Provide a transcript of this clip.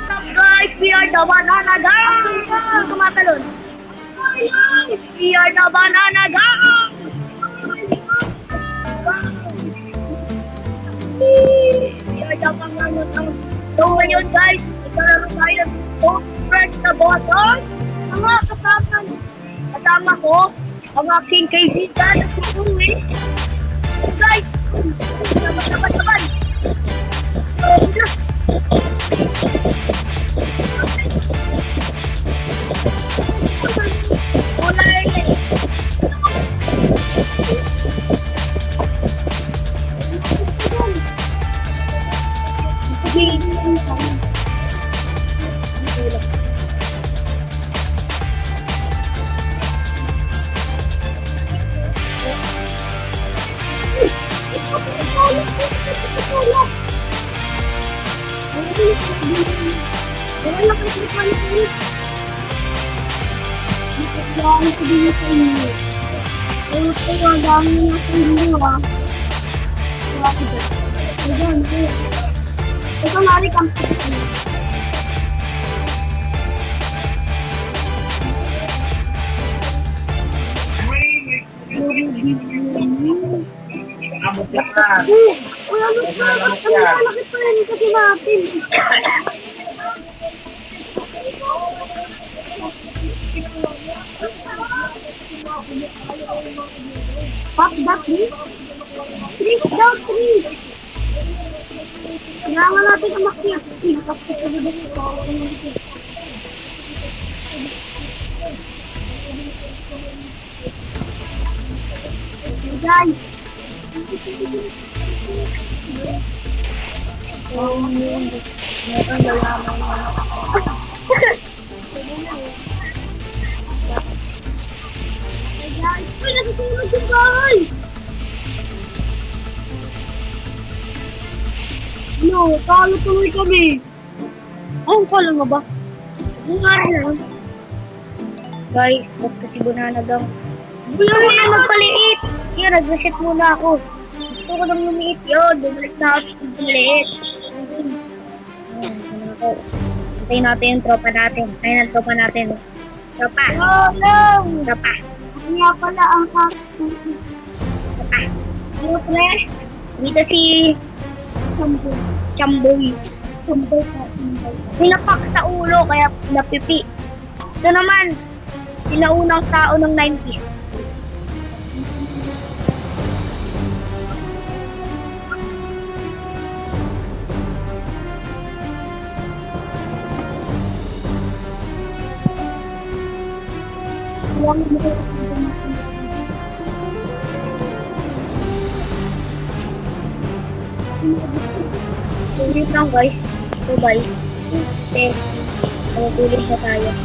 What's up guys? We are the Banana Gang! Tumatalon. We are the Banana Gang! We are the Banana Gang. So ngayon guys, nagkaroon tayo ng fresh na bottle. Mga kasama ko, ang aking kaibigan at si Uwi. Guys, saban. Ito lari kang kailangan natin na makiakit. Guys! Ay, natutulog yung bahay! No, talo tuloy kami. Oh, kala mo ba? Bungari na. Guys, basta si Banana Gang. Gusto ko na magpaliit. Kaya nag-reset muna ako. Gusto ko nang lumiit yun. Bumalik na ako sa maliit. Antayin natin yung tropa natin. Antayin ang tropa natin. Tropa. Tropa. Kaya pala ang tropa. Tropa. Dito si Chamboy. Pinapak sa ulo kaya napipi. Ito naman, sinaunang tao ng 90s. Tulis lang guys. Ito guys. Test. Tulis na tayo.